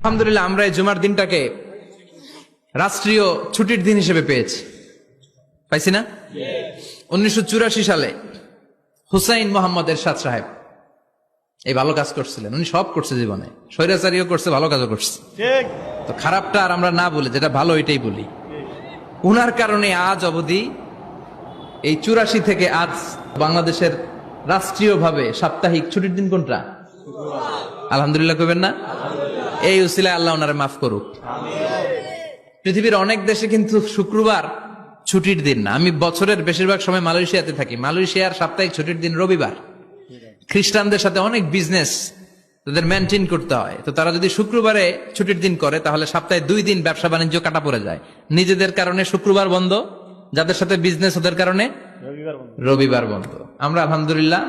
আলহামদুলিল্লাহ আমরা এই জুমার দিনটাকে রাষ্ট্রীয় ছুটির দিন হিসেবে পেয়েছি, পাইছি না? 1984 সালে হুসাইন মোহাম্মদ এরশাদ সাহেব এই ভালো কাজ করছিলেন। উনি সব করছে জীবনে, স্বৈরাচারীও করছে, ভালো কাজও করছে। তো খারাপটা আর আমরা না বলি, যেটা ভালো এটাই বলি। উনার কারণে আজ অবধি এই 84 থেকে আজ বাংলাদেশের রাষ্ট্রীয়ভাবে সাপ্তাহিক ছুটির দিন কোনটা? আলহামদুলিল্লাহ কইবেন না? এই উসিলায় আল্লাহ ওনারে মাফ করুক। পৃথিবীর অনেক দেশে কিন্তু শুক্রবার ছুটির দিন না। আমি বছরের বেশিরভাগ সময় মালয়েশিয়াতে থাকি। মালয়েশিয়ার সাপ্তাহিক ছুটির দিন রবিবার। খ্রিস্টানদের সাথে অনেক বিজনেস তাদের মেনটেন করতে হয়, তো তারা যদি শুক্রবারে ছুটির দিন করে তাহলে সপ্তাহে 2 দিন ব্যবসা বাণিজ্য কাটা পড়ে যায়। নিজেদের কারণে শুক্রবার বন্ধ, যাদের সাথে বিজনেস ওদের কারণে রবিবার বন্ধ। আমরা আলহামদুলিল্লাহ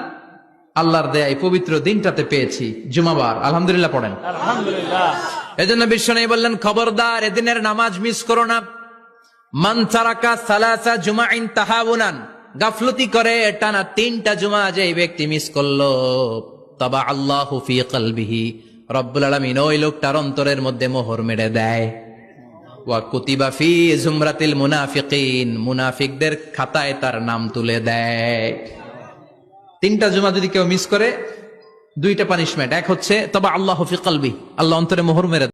আল্লাহর দেয়া এই পবিত্র দিনটাতে পেয়েছি জুমাবার। আলহামদুলিল্লাহ পড়েন আলহামদুলিল্লাহ। এজন্য বিশ্বনবী বললেন, খবরদার এদিনের নামাজ মিস করো না। মান তারাকা সালাসা জুমাইন তাহাউনান, গাফলতি করে টানা 3টা জুমা যে ব্যক্তি মিস করলো, তাবা আল্লাহু ফি কলবিহি, রব্বুল আলামিন ওই লোকটার অন্তরের মধ্যে মোহর মেরে দেয়। ওয়া কুতিবা ফি জুমরাতিল মুনাফিকিন, মুনাফিকদের খাতায় তার নাম তুলে দেয়। 3টা জুমা যদি কেউ মিস করে 2টা পানিশমেন্ট। এক হচ্ছে তাবা আল্লাহু ফি কলবি, আল্লাহ অন্তরে মোহর মেরে